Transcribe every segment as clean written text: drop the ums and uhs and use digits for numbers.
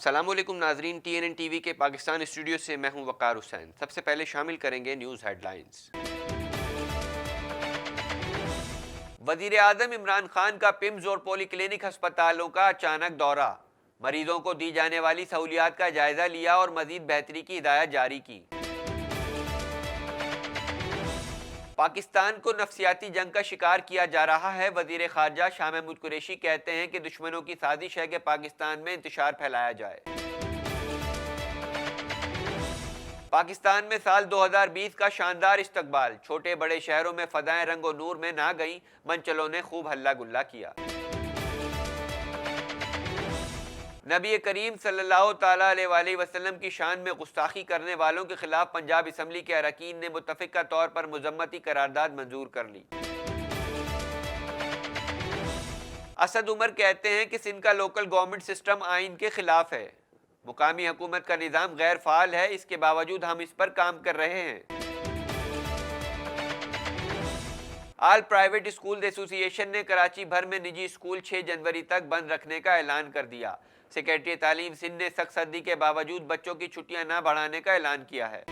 السلام علیکم ناظرین، T N N T V کے پاکستان اسٹوڈیو سے میں ہوں وقار حسین۔ سب سے پہلے شامل کریں گے نیوز ہیڈ لائنز۔ وزیر اعظم عمران خان کا پمز اور پولی کلینک ہسپتالوں کا اچانک دورہ، مریضوں کو دی جانے والی سہولیات کا جائزہ لیا اور مزید بہتری کی ہدایت جاری کی۔ پاکستان کو نفسیاتی جنگ کا شکار کیا جا رہا ہے، وزیر خارجہ شاہ محمود قریشی کہتے ہیں کہ دشمنوں کی سازش ہے کہ پاکستان میں انتشار پھیلایا جائے۔ پاکستان میں سال 2020 کا شاندار استقبال، چھوٹے بڑے شہروں میں فضائیں رنگ و نور میں نہ گئیں، منچلوں نے خوب ہلہ گلا کیا۔ نبی کریم صلی اللہ تعالیٰ علیہ وسلم کی شان میں گستاخی کرنے والوں کے خلاف پنجاب اسمبلی کے اراکین نے متفقہ طور پر مذمتی قرارداد منظور کر لی۔ اسد عمر کہتے ہیں کہ سندھ کا لوکل گورنمنٹ سسٹم آئین کے خلاف ہے، مقامی حکومت کا نظام غیر فعال ہے، اس کے باوجود ہم اس پر کام کر رہے ہیں۔ آل پرائیویٹ اسکول ایسوسی ایشن نے کراچی بھر میں نجی اسکول 6 جنوری تک بند رکھنے کا اعلان کر دیا۔ سیکریٹری تعلیم سندھ نے سخت سردی کے باوجود بچوں کی چھٹیاں نہ بڑھانے کا اعلان کیا ہے۔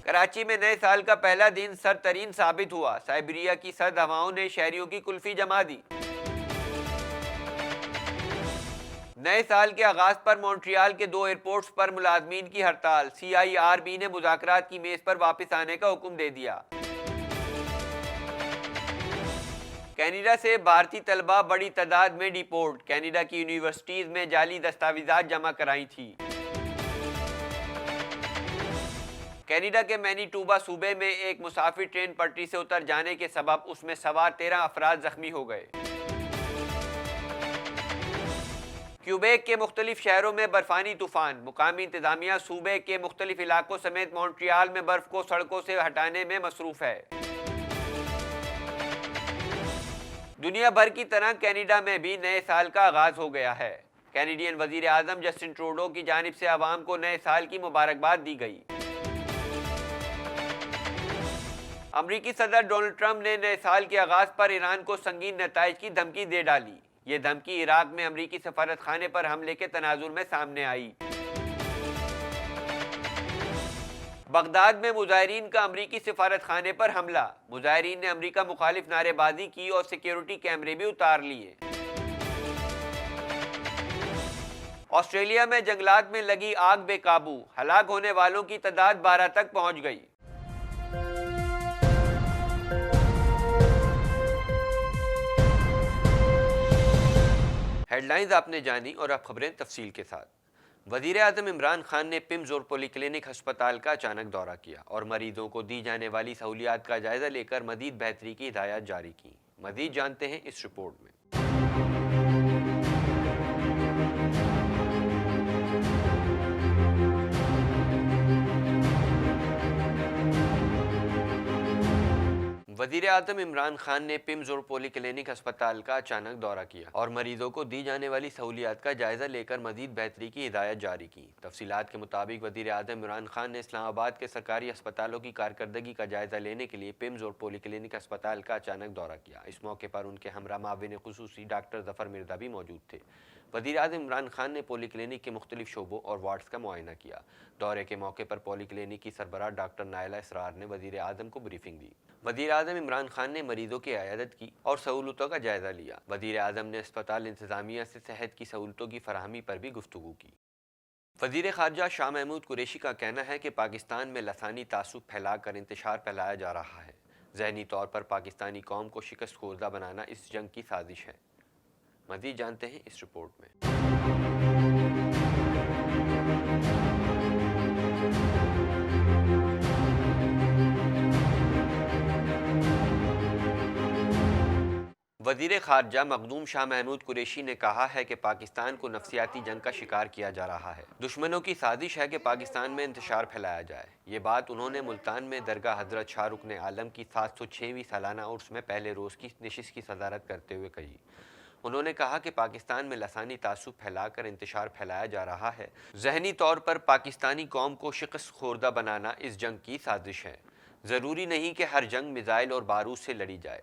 کراچی میں نئے سال کا پہلا دن سرد ترین ثابت ہوا، سائبیریا کی سرد ہواؤں نے شہریوں کی کلفی جما دی۔ نئے سال کے آغاز پر مونٹریال کے 2 ایئرپورٹس پر ملازمین کی ہڑتال، CIRB نے مذاکرات کی میز پر واپس آنے کا حکم دے دیا۔ کینیڈا سے بھارتی طلبہ بڑی تعداد میں ڈیپورٹ، کینیڈا کی یونیورسٹیز میں جعلی دستاویزات جمع کرائی تھی۔ کینیڈا کے مینیٹوبا صوبے میں ایک مسافر ٹرین پٹری سے اتر جانے کے سبب اس میں سوار 13 افراد زخمی ہو گئے۔ کیوبیک کے مختلف شہروں میں برفانی طوفان، مقامی انتظامیہ صوبے کے مختلف علاقوں سمیت مونٹریال میں برف کو سڑکوں سے ہٹانے میں مصروف ہے۔ دنیا بھر کی طرح کینیڈا میں بھی نئے سال کا آغاز ہو گیا ہے۔ کینیڈین وزیر اعظم جسٹن ٹروڈو کی جانب سے عوام کو نئے سال کی مبارکباد دی گئی۔ امریکی صدر ڈونلڈ ٹرمپ نے نئے سال کے آغاز پر ایران کو سنگین نتائج کی دھمکی دے ڈالی۔ یہ دھمکی عراق میں امریکی سفارت خانے پر حملے کے تناظر میں سامنے آئی۔ بغداد میں مظاہرین کا امریکی سفارت خانے پر حملہ، مظاہرین نے امریکہ مخالف نعرے بازی کی اور سیکیورٹی کیمرے بھی اتار لیے۔ آسٹریلیا میں جنگلات میں لگی آگ بے قابو، ہلاک ہونے والوں کی تعداد 12 تک پہنچ گئی۔ ہیڈ لائنز آپ نے جانی اور اب خبریں تفصیل کے ساتھ۔ وزیر اعظم عمران خان نے پمز اور پولی کلینک ہسپتال کا اچانک دورہ کیا اور مریضوں کو دی جانے والی سہولیات کا جائزہ لے کر مزید بہتری کی ہدایات جاری کی۔ مزید جانتے ہیں اس رپورٹ میں۔ وزیر اعظم عمران خان نے پمز اور پولی کلینک ہسپتال کا اچانک دورہ کیا اور مریضوں کو دی جانے والی سہولیات کا جائزہ لے کر مزید بہتری کی ہدایت جاری کی۔ تفصیلات کے مطابق وزیر اعظم عمران خان نے اسلام آباد کے سرکاری ہسپتالوں کی کارکردگی کا جائزہ لینے کے لیے پمز اور پولی کلینک ہسپتال کا اچانک دورہ کیا۔ اس موقع پر ان کے ہمراہ معاون خصوصی ڈاکٹر ظفر مرزا بھی موجود تھے۔ وزیر اعظم عمران خان نے پولی کلینک کے مختلف شعبوں اور وارڈز کا معائنہ کیا۔ دورے کے موقع پر پولی کلینک کی سربراہ ڈاکٹر نائلہ اسرار نے وزیر اعظم کو بریفنگ دی۔ وزیر اعظم عمران خان نے مریضوں کی عیادت کی اور سہولتوں کا جائزہ لیا۔ وزیر اعظم نے اسپتال انتظامیہ سے صحت کی سہولتوں کی فراہمی پر بھی گفتگو کی۔ وزیر خارجہ شاہ محمود قریشی کا کہنا ہے کہ پاکستان میں لسانی تعصب پھیلا کر انتشار پھیلایا جا رہا ہے، ذہنی طور پر پاکستانی قوم کو شکست خوردہ بنانا اس جنگ کی سازش ہے۔ مزید جانتے ہیں اس رپورٹ میں۔ وزیر خارجہ مخدوم شاہ محمود قریشی نے کہا ہے کہ پاکستان کو نفسیاتی جنگ کا شکار کیا جا رہا ہے، دشمنوں کی سازش ہے کہ پاکستان میں انتشار پھیلایا جائے۔ یہ بات انہوں نے ملتان میں درگاہ حضرت شاہ رکن عالم کی 706ویں سالانہ عرس میں پہلے روز کی نشست کی صدارت کرتے ہوئے کہی۔ انہوں نے کہا کہ پاکستان میں لسانی تعصب پھیلا کر انتشار پھیلایا جا رہا ہے، ذہنی طور پر پاکستانی قوم کو شکست خوردہ بنانا اس جنگ کی سازش ہے۔ ضروری نہیں کہ ہر جنگ میزائل اور بارود سے لڑی جائے۔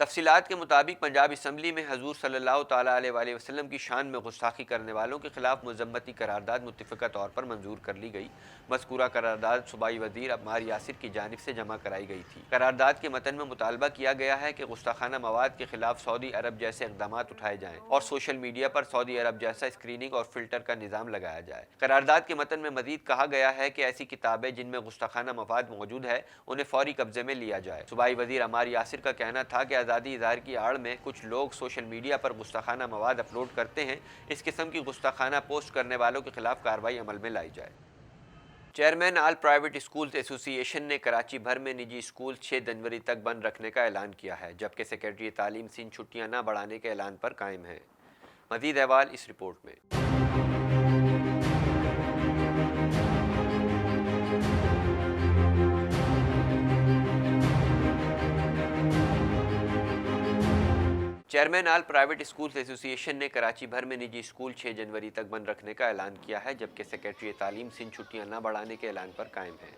تفصیلات کے مطابق پنجاب اسمبلی میں حضور صلی اللہ تعالیٰ علیہ وآلہ وسلم کی شان میں گستاخی کرنے والوں کے خلاف مذمتی قرارداد متفقہ طور پر منظور کر لی گئی۔ مذکورہ قرارداد صوبائی وزیر عمار یاسر کی جانب سے جمع کرائی گئی تھی۔ قرارداد کے متن میں مطالبہ کیا گیا ہے کہ گستاخانہ مواد کے خلاف سعودی عرب جیسے اقدامات اٹھائے جائیں اور سوشل میڈیا پر سعودی عرب جیسا اسکریننگ اور فلٹر کا نظام لگایا جائے۔ قرارداد کے متن میں مزید کہا گیا ہے کہ ایسی کتابیں جن میں گستاخانہ مواد موجود ہے انہیں فوری قبضے میں لیا جائے۔ صوبائی وزیر عمار یاسر کا کہنا تھا کہ آزادی اظہار کی آڑ میں کچھ لوگ سوشل میڈیا پر گستاخانہ مواد اپلوڈ کرتے ہیں، اس قسم کی گستاخانہ پوسٹ کرنے والوں کے خلاف کارروائی عمل میں لائی جائے۔ چیئرمین آل پرائیویٹ اسکولز ایسوسی ایشن نے کراچی بھر میں نجی اسکول 6 جنوری تک بند رکھنے کا اعلان کیا ہے، جبکہ سیکرٹری تعلیم سندھ چھٹیاں نہ بڑھانے کے اعلان پر قائم ہے۔ مزید احوال اس رپورٹ میں۔ چیئرمین آل پرائیویٹ اسکولز ایسوسی ایشن نے کراچی بھر میں نجی اسکول 6 جنوری تک بند رکھنے کا اعلان کیا ہے، جبکہ سیکرٹری تعلیم سندھ چھٹیاں نہ بڑھانے کے اعلان پر قائم ہے۔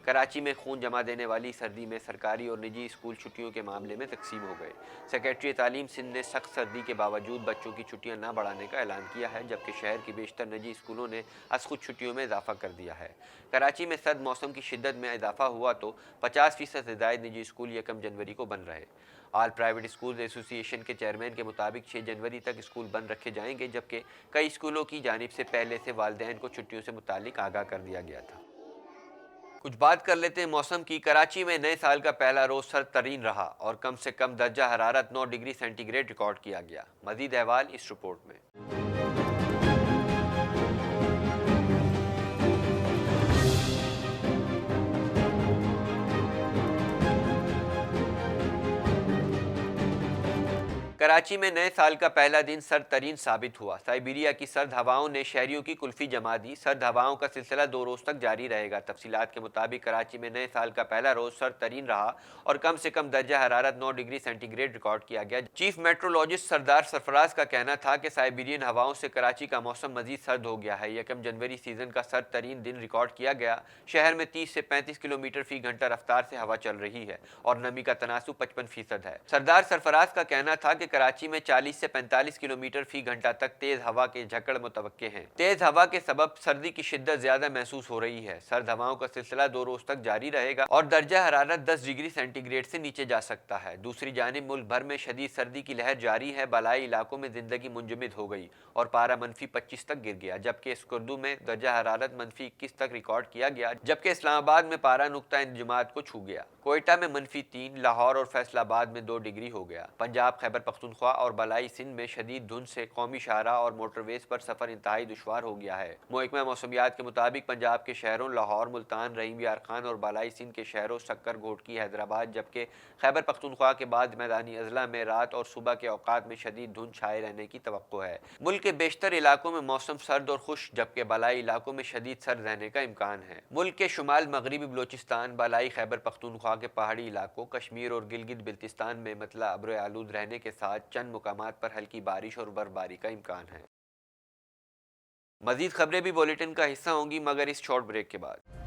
کراچی میں خون جما دینے والی سردی میں سرکاری اور نجی اسکول چھٹیوں کے معاملے میں تقسیم ہو گئے۔ سیکرٹری تعلیم سندھ نے سخت سردی کے باوجود بچوں کی چھٹیاں نہ بڑھانے کا اعلان کیا ہے، جبکہ شہر کی بیشتر نجی اسکولوں نے از خود چھٹیوں میں اضافہ کر دیا ہے۔ کراچی میں سرد موسم کی شدت میں اضافہ ہوا تو 50% سے زائد نجی اسکول 1 جنوری کو بند رہے۔ آل پرائیویٹ اسکولز ایسوسی ایشن کے چیئرمین کے مطابق 6 جنوری تک اسکول بند رکھے جائیں گے، جبکہ کئی اسکولوں کی جانب سے پہلے سے والدین کو چھٹیوں سے متعلق آگاہ کر دیا گیا تھا۔ کچھ بات کر لیتے ہیں موسم کی۔ کراچی میں نئے سال کا پہلا روز سرد ترین رہا اور کم سے کم درجہ حرارت 9 ڈگری سینٹی گریڈ ریکارڈ کیا گیا۔ مزید احوال اس رپورٹ میں۔ کراچی میں نئے سال کا پہلا دن سرد ترین ثابت ہوا۔ سائبیریا کی سرد ہواؤں نے شہریوں کی کلفی جما دی۔ سرد ہواؤں کا سلسلہ 2 روز تک جاری رہے گا۔ تفصیلات کے مطابق کراچی میں نئے سال کا پہلا روز سرد ترین رہا اور کم سے کم درجہ حرارت 9 ڈگری سینٹی گریڈ ریکارڈ کیا گیا۔ چیف میٹرولوجسٹ سردار سرفراز کا کہنا تھا کہ سائبیرین ہواؤں سے کراچی کا موسم مزید سرد ہو گیا ہے۔ 1 جنوری سیزن کا سرد ترین دن ریکارڈ کیا گیا۔ شہر میں 30 سے 35 کلومیٹر فی گھنٹہ رفتار سے ہوا چل رہی ہے اور نمی کا تناسب 55% ہے۔ سردار سرفراز کا کہنا تھا کہ کراچی میں 40 سے 45 کلومیٹر فی گھنٹہ تک تیز ہوا کے جھکڑ متوقع ہیں۔ تیز ہوا کے سبب سردی کی شدت زیادہ محسوس ہو رہی ہے۔ سرد ہواؤں کا سلسلہ 2 روز تک جاری رہے گا اور درجہ حرارت 10 ڈگری سینٹی گریڈ سے نیچے جا سکتا ہے۔ دوسری جانب ملک بھر میں شدید سردی کی لہر جاری ہے۔ بالائی علاقوں میں زندگی منجمد ہو گئی اور پارہ -25 تک گر گیا، جبکہ اسکردو میں درجہ حرارت -21 تک ریکارڈ کیا گیا، جبکہ اسلام آباد میں پارہ نقطہ انجماد کو چھو گیا۔ کوئٹہ میں -3، لاہور اور فیصل آباد میں 2 ڈگری ہو گیا۔ پنجاب، خیبر پختونخوا اور بالائی سندھ میں شدید دھند سے قومی شاہراہ اور موٹر ویز پر سفر انتہائی دشوار ہو گیا ہے۔ محکمہ موسمیات کے مطابق پنجاب کے شہروں لاہور، ملتان، رحیم یار خان اور بالائی سندھ کے شہروں سکر، گھوٹکی، حیدرآباد، جبکہ خیبر پختونخوا کے بعد میدانی اضلاع میں رات اور صبح کے اوقات میں شدید دھند چھائے رہنے کی توقع ہے۔ ملک کے بیشتر علاقوں میں موسم سرد اور خشک، جبکہ بالائی علاقوں میں شدید سرد رہنے کا امکان ہے۔ ملک کے شمال مغربی بلوچستان، بالائی خیبر پختونخوا کے پہاڑی علاقوں، کشمیر اور گلگت بلتستان میں مطلع ابر آلود رہنے کے ساتھ چند مقامات پر ہلکی بارش اور برفباری کا امکان ہے۔ مزید خبریں بھی بولیٹن کا حصہ ہوں گی، مگر اس شارٹ بریک کے بعد۔